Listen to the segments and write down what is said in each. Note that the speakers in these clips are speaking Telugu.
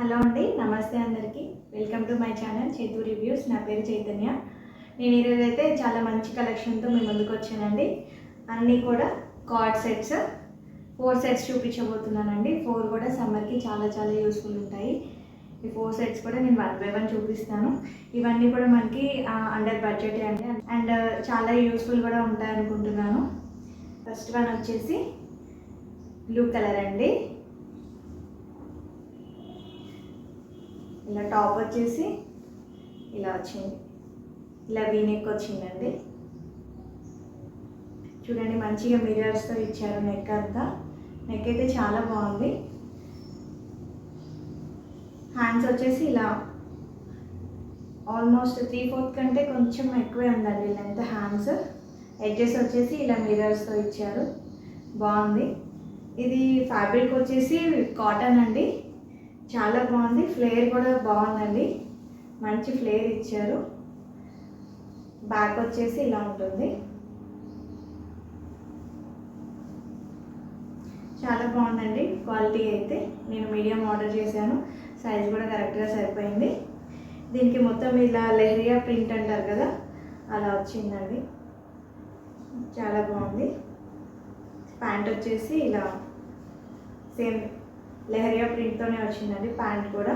హలో అండి, నమస్తే అందరికీ. వెల్కమ్ టు మై ఛానల్ చేతు రివ్యూస్. నా పేరు చైతన్య. నేను ఈరోజు అయితే చాలా మంచి కలెక్షన్తో మీ ముందుకు వచ్చానండి. అన్నీ కూడా కార్డ్ సెట్స్ 4 సెట్స్ చూపించబోతున్నానండి. 4 కూడా సమ్మర్కి చాలా యూస్ఫుల్ ఉంటాయి. ఈ 4 సెట్స్ కూడా నేను 1 by 1 చూపిస్తాను. ఇవన్నీ కూడా మనకి అండర్ బడ్జెట్ అండి, అండ్ చాలా యూస్ఫుల్ కూడా ఉంటాయి అనుకుంటున్నాను. ఫస్ట్ వన్ వచ్చేసి బ్లూ కలర్ అండి. ఇలా టాప్ వచ్చేసి ఇలా వచ్చింది, ఇలా వీనెక్ వచ్చిందండి. చూడండి, మంచిగా మిర్రర్స్తో ఇచ్చారు నెక్ అంతా. నెక్ అయితే చాలా బాగుంది. హ్యాండ్స్ వచ్చేసి ఇలా ఆల్మోస్ట్ 3/4 కంటే కొంచెం ఎక్కువే ఉందండి లెంత్ హ్యాండ్స్. ఎడ్జెస్ వచ్చేసి ఇలా మిర్రర్స్తో ఇచ్చారు, బాగుంది. ఇది ఫ్యాబ్రిక్ వచ్చేసి కాటన్ అండి, చాలా బాగుంది. ఫ్లేర్ కూడా బాగుందండి, మంచి ఫ్లేర్ ఇచ్చారు. బ్యాక్ వచ్చేసి ఇలా ఉంటుంది, చాలా బాగుందండి. క్వాలిటీ అయితే నేను మీడియం ఆర్డర్ చేశాను, సైజ్ కూడా కరెక్ట్గా సరిపోయింది. దీనికి మొత్తం ఇలా లెహరియా ప్రింట్ అంటారు కదా, అలా వచ్చిందండి, చాలా బాగుంది. ప్యాంట్ వచ్చేసి ఇలా సేమ్ లెహరియా ప్రింట్తోనే వచ్చిందండి. ప్యాంట్ కూడా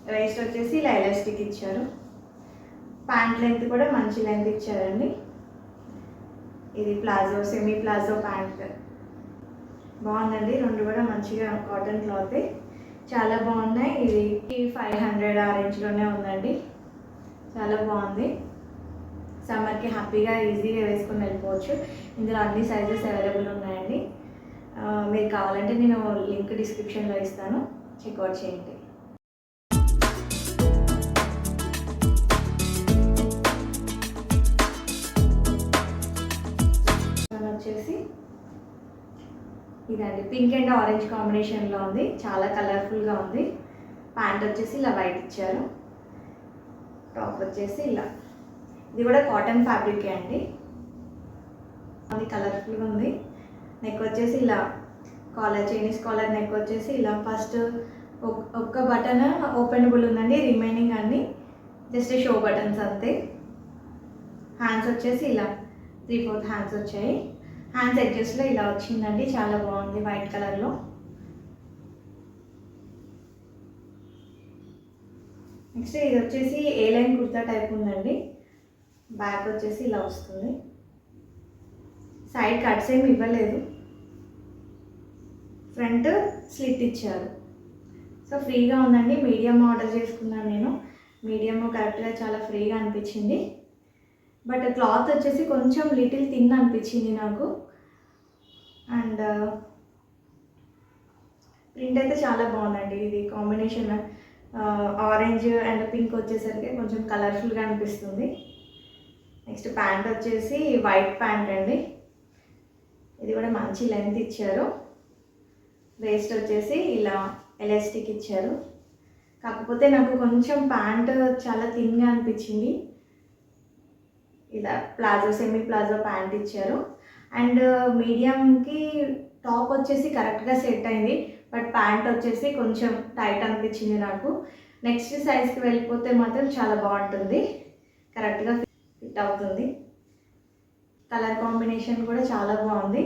వేస్ట్ వచ్చేసి ఇలా ఎలాస్టిక్ ఇచ్చారు. ప్యాంట్ లెంత్ కూడా మంచి లెంత్ ఇచ్చారండి. ఇది ప్లాజో, సెమీ ప్లాజో ప్యాంట్ బాగుందండి. రెండు కూడా మంచిగా కాటన్ క్లాత్, చాలా బాగున్నాయి. ఇది 500 ఆ రేంజ్లోనే ఉందండి, చాలా బాగుంది. సమ్మర్కి హ్యాపీగా ఈజీగా వేసుకొని వెళ్ళిపోవచ్చు. ఇందులో అన్ని సైజెస్ అవైలబుల్ ఉన్నాయండి. మీరు కావాలంటే నేను లింక్ డిస్క్రిప్షన్లో ఇస్తాను, చెక్అవుట్ చేయండి. వచ్చేసి ఇదండి, పింక్ అండ్ ఆరెంజ్ కాంబినేషన్లో ఉంది, చాలా కలర్ఫుల్గా ఉంది. ప్యాంట్ వచ్చేసి ఇలా వైట్ ఇచ్చారు. టాప్ వచ్చేసి ఇలా, ఇది కూడా కాటన్ ఫ్యాబ్రికే అండి, అది కలర్ఫుల్గా ఉంది. నెక్ వచ్చేసి ఇలా కాలర్, చైనీస్ కాలర్ నెక్ వచ్చేసి ఇలా. ఫస్ట్ ఒక్క బటన్ ఓపెనబుల్ ఉందండి, రిమైనింగ్ అన్ని జస్ట్ షో బటన్స్ అంతే. హ్యాండ్స్ వచ్చేసి ఇలా 3/4 హ్యాండ్స్ వచ్చాయి. హ్యాండ్స్ ఎడ్జెస్లో ఇలా వచ్చిందండి, చాలా బాగుంది వైట్ కలర్లో. నెక్స్ట్ ఇది వచ్చేసి ఏ లైన్ కుర్తా టైప్ ఉందండి. బ్యాక్ వచ్చేసి ఇలా వస్తుంది, సైడ్ కట్స్ ఏమి ఇవ్వలేదు, ఫ్రంట్ స్లిట్ ఇచ్చారు. సో ఫ్రీగా ఉందండి. మీడియం ఆర్డర్ చేసుకున్నాను నేను, మీడియం కరెక్ట్గా చాలా ఫ్రీగా అనిపించింది. బట్ క్లాత్ వచ్చేసి కొంచెం లిటిల్ థిన్ అనిపించింది నాకు. అండ్ ప్రింట్ అయితే చాలా బాగుందండి. ఇది కాంబినేషన్ ఆరెంజ్ అండ్ పింక్ వచ్చేసరికి కొంచెం కలర్ఫుల్గా అనిపిస్తుంది. నెక్స్ట్ ప్యాంట్ వచ్చేసి వైట్ ప్యాంట్ అండి, ఇది కూడా మంచి లెంత్ ఇచ్చారు. వేస్ట్ వచ్చేసి ఇలా ఎలాస్టిక్ ఇచ్చారు. కాకపోతే నాకు కొంచెం ప్యాంట్ చాలా థిన్గా అనిపించింది. ఇలా ప్లాజో, సెమీ ప్లాజో ప్యాంట్ ఇచ్చారు. అండ్ మీడియంకి టాప్ వచ్చేసి కరెక్ట్గా సెట్ అయింది, బట్ ప్యాంట్ వచ్చేసి కొంచెం టైట్ అనిపించింది నాకు. నెక్స్ట్ సైజ్కి వెళ్ళిపోతే మాత్రం చాలా బాగుంటుంది, కరెక్ట్గా ఫిట్ అవుతుంది. కలర్ కాంబినేషన్ కూడా చాలా బాగుంది.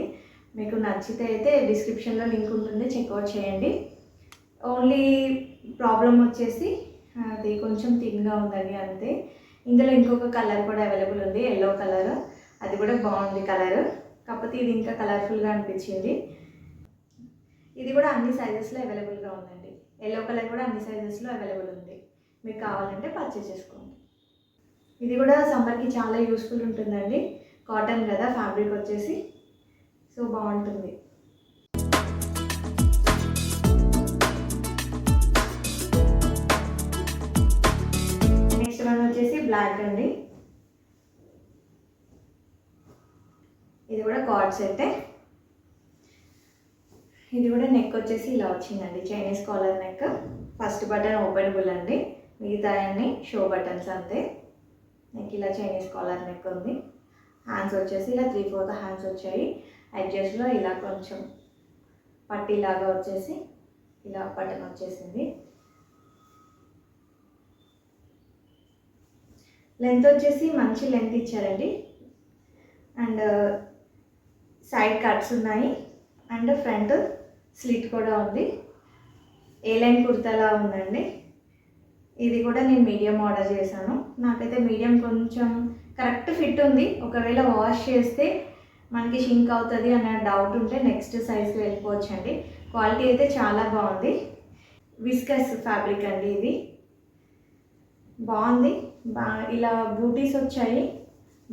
మీకు నచ్చితే అయితే డిస్క్రిప్షన్లో లింక్ ఉంటుంది, చెక్అవుట్ చేయండి. ఓన్లీ ప్రాబ్లం వచ్చేసి అది కొంచెం థిన్గా ఉందండి అంతే. ఇందులో ఇంకొక కలర్ కూడా అవైలబుల్ ఉంది, ఎల్లో కలర్, అది కూడా బాగుంది కలర్. కాకపోతే ఇది ఇంకా కలర్ఫుల్గా అనిపించింది. ఇది కూడా అన్ని సైజెస్లో అవైలబుల్గా ఉందండి. ఎల్లో కలర్ కూడా అన్ని సైజెస్లో అవైలబుల్ ఉంది, మీకు కావాలంటే పర్చేస్ చేసుకోండి. ఇది కూడా సమ్మర్కి చాలా యూస్ఫుల్ ఉంటుందండి, కాటన్ కదా ఫ్యాబ్రిక్ వచ్చేసి, సో బాగుంటుంది. నెక్స్ట్ వన్ వచ్చేసి బ్లాక్ అండి, ఇది కూడా కార్డ్ సెట్టే. ఇది కూడా నెక్ వచ్చేసి ఇలా వచ్చిందండి, Chinese collar neck. First button openable అండి, మిగతా అన్ని షో బటన్స్ అంతే. నెక్ ఇలా చైనీస్ కాలర్ నెక్ ఉంది. హ్యాండ్స్ వచ్చేసి ఇలా 3/4 హ్యాండ్స్ వచ్చాయి. ఎడ్జెస్లో ఇలా కొంచెం పట్టీలాగా వచ్చేసి ఇలా బటన్ వచ్చేసింది. లెంత్ వచ్చేసి మంచి లెంత్ ఇచ్చారండి. అండ్ సైడ్ కట్స్ ఉన్నాయి అండ్ ఫ్రంట్ స్లిట్ కూడా ఉంది. ఏ లైన్ కుర్తాలా ఉందండి. ఇది కూడా నేను మీడియం ఆర్డర్ చేశాను. నాకైతే మీడియం కొంచెం కరెక్ట్ ఫిట్ ఉంది. ఒకవేళ వాష్ చేస్తే మనకి షింక్ అవుతుంది అనే డౌట్ ఉంటే నెక్స్ట్ సైజ్కి వెళ్ళిపోవచ్చు అండి. క్వాలిటీ అయితే చాలా బాగుంది. విస్కస్ ఫ్యాబ్రిక్ అండి ఇది. బాగుంది. ఇలా బూటీస్ వచ్చాయి.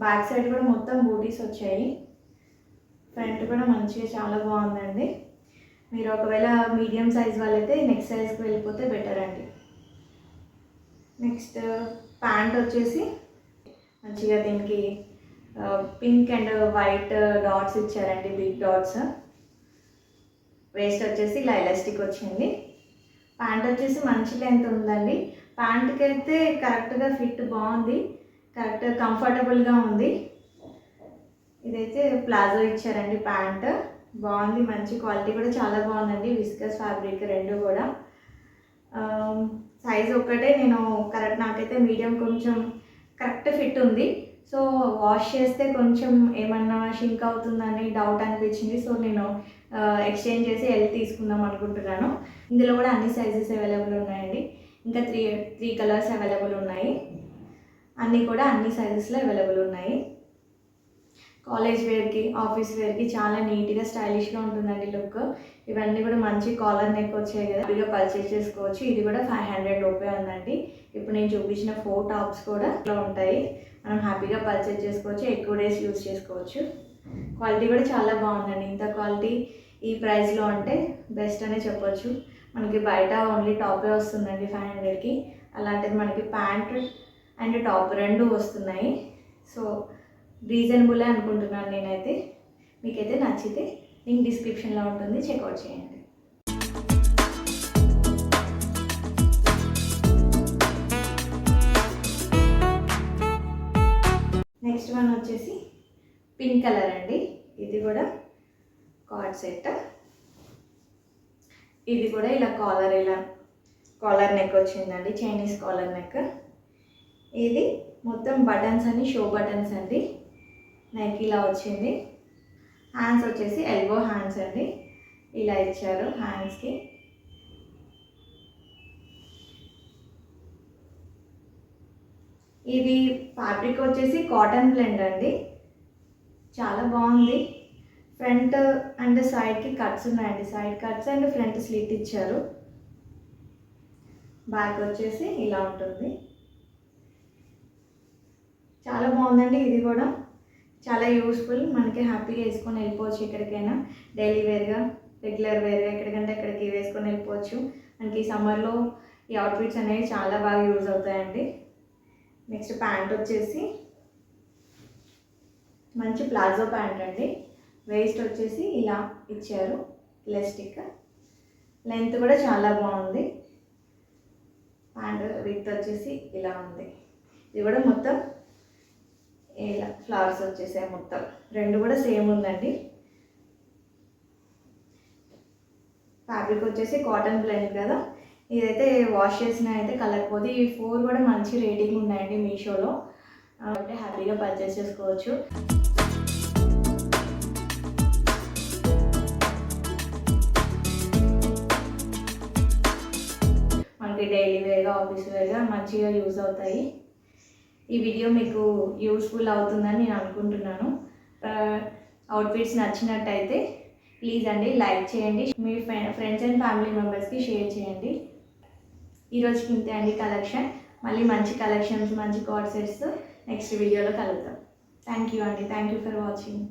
బ్యాక్ సైడ్ కూడా మొత్తం బూటీస్ వచ్చాయి. ఫ్రంట్ కూడా మంచిగా చాలా బాగుందండి. మీరు ఒకవేళ మీడియం సైజ్ వాళ్ళైతే నెక్స్ట్ సైజ్కి వెళ్ళిపోతే బెటర్ అండి. నెక్స్ట్ ప్యాంట్ వచ్చేసి మంచిగా దీనికి పింక్ అండ్ వైట్ డాట్స్ ఇచ్చారండి, బిగ్ డాట్స్. వేస్ట్ వచ్చేసి ఇలా ఎలాస్టిక్ వచ్చింది. ప్యాంట్ వచ్చేసి మంచి లెంత్ ఉందండి. ప్యాంట్కి అయితే కరెక్ట్గా ఫిట్ బాగుంది, కరెక్ట్ కంఫర్టబుల్గా ఉంది. ఇదైతే ప్లాజో ఇచ్చారండి. ప్యాంట్ బాగుంది, మంచి క్వాలిటీ కూడా చాలా బాగుందండి. విస్కస్ ఫ్యాబ్రిక్ రెండు కూడా. సైజ్ ఒక్కటే నేను కరెక్ట్, నాకైతే మీడియం కొంచెం కరెక్ట్ ఫిట్ ఉంది. సో వాష్ చేస్తే కొంచెం ఏమన్నా షింక్ అవుతుందని డౌట్ అనిపించింది. సో నేను ఎక్స్చేంజ్ చేసి ఎల్ తీసుకుందాం అనుకుంటున్నాను. ఇందులో కూడా అన్ని సైజెస్ అవైలబుల్ ఉన్నాయండి. ఇంకా త్రీ కలర్స్ అవైలబుల్ ఉన్నాయి. అన్నీ కూడా అన్ని సైజెస్లో అవైలబుల్ ఉన్నాయి. కాలేజ్ వేర్కి, ఆఫీస్ వేర్కి చాలా నీట్గా స్టైలిష్గా ఉంటుందండి లుక్. ఇవన్నీ కూడా మంచి కాలర్ నెక్ వచ్చాయి కదా, హ్యాపీగా పర్చేస్ చేసుకోవచ్చు. ఇది కూడా 500 రూపే ఉందండి. ఇప్పుడు నేను చూపించిన 4 టాప్స్ కూడా ఇలా ఉంటాయి. మనం హ్యాపీగా పర్చేస్ చేసుకోవచ్చు, ఎక్కువ డేస్ యూజ్ చేసుకోవచ్చు. క్వాలిటీ కూడా చాలా బాగుందండి. ఇంత క్వాలిటీ ఈ ప్రైస్లో అంటే బెస్ట్ అనే చెప్పొచ్చు. మనకి బయట ఓన్లీ టాపే వస్తుందండి 500కి. అలాంటిది మనకి ప్యాంట్ అండ్ టాప్ రెండు వస్తున్నాయి. సో రీజనబుల్ అనుకుంటున్నాను నేనైతే. మీకైతే నచ్చితే లింక్ డిస్క్రిప్షన్లో ఉంటుంది, చెక్అవుట్ చేయండి. నెక్స్ట్ వన్ వచ్చేసి పింక్ కలర్ అండి. ఇది కూడా కార్డ్ సెట్. ఇది కూడా ఇలా కాలర్ నెక్ వచ్చిందండి, చైనీస్ కాలర్ నెక్. ఇది మొత్తం బటన్స్ అన్ని షో బటన్స్ అండి. నెక్ ఇలా వచ్చింది. హ్యాండ్స్ వచ్చేసి ఎల్బో హ్యాండ్స్ అండి, ఇలా ఇచ్చారు హ్యాండ్స్కి. ఇది ఫ్యాబ్రిక్ వచ్చేసి కాటన్ బ్లెండ్ అండి, చాలా బాగుంది. ఫ్రంట్ అండ్ సైడ్కి కట్స్ ఉన్నాయండి, side cuts and front slit ఇచ్చారు. బ్యాక్ వచ్చేసి ఇలా ఉంటుంది. చాలా బాగుందండి. ఇది కూడా చాలా యూస్ఫుల్. మనకి హ్యాపీగా వేసుకొని వెళ్ళిపోవచ్చు ఎక్కడికైనా, డైలీ వేర్గా, రెగ్యులర్ వేర్గా, ఎక్కడికంటే ఎక్కడికి వేసుకొని వెళ్ళిపోవచ్చు. మనకి సమ్మర్లో ఈ అవుట్ఫిట్స్ అనేవి చాలా బాగా యూజ్ అవుతాయండి. నెక్స్ట్ ప్యాంట్ వచ్చేసి మంచి ప్లాజో ప్యాంట్ అండి. వేస్ట్ వచ్చేసి ఇలా ఇచ్చారు, ఎలాస్టిక్. లెంత్ కూడా చాలా బాగుంది. ప్యాంట్ విత్ వచ్చేసి ఇలా ఉంది. ఇది కూడా మొత్తం ఇలా ఫ్లవర్స్ వచ్చేసాయి. మొత్తం రెండు కూడా సేమ్ ఉందండి. ఫ్యాబ్రిక్ వచ్చేసి కాటన్ బ్లెండ్ కదా. ఇదైతే వాష్ చేసిన అయితే కలర్ పోతే. ఈ 4 కూడా మంచి రేటింగ్ ఉన్నాయండి మీషోలో, అంటే హ్యాపీగా పర్చేస్ చేసుకోవచ్చు. మనకి డైలీ వేర్గా, ఆఫీస్ వేర్గా మంచిగా యూజ్ అవుతాయి. ఈ వీడియో మీకు యూస్ఫుల్ అవుతుందని నేను అనుకుంటున్నాను. అవుట్ఫిట్స్ నచ్చినట్టయితే ప్లీజ్ అండి లైక్ చేయండి, మీ ఫ్రెండ్స్ అండ్ ఫ్యామిలీ మెంబర్స్కి షేర్ చేయండి. ఈరోజుకి ఇంతే అండి కలెక్షన్. మళ్ళీ మంచి కలెక్షన్స్, మంచి కార్డ్ సెట్స్ నెక్స్ట్ వీడియోలో కలుద్దాం. థ్యాంక్ యూ అండి. Thank you for watching.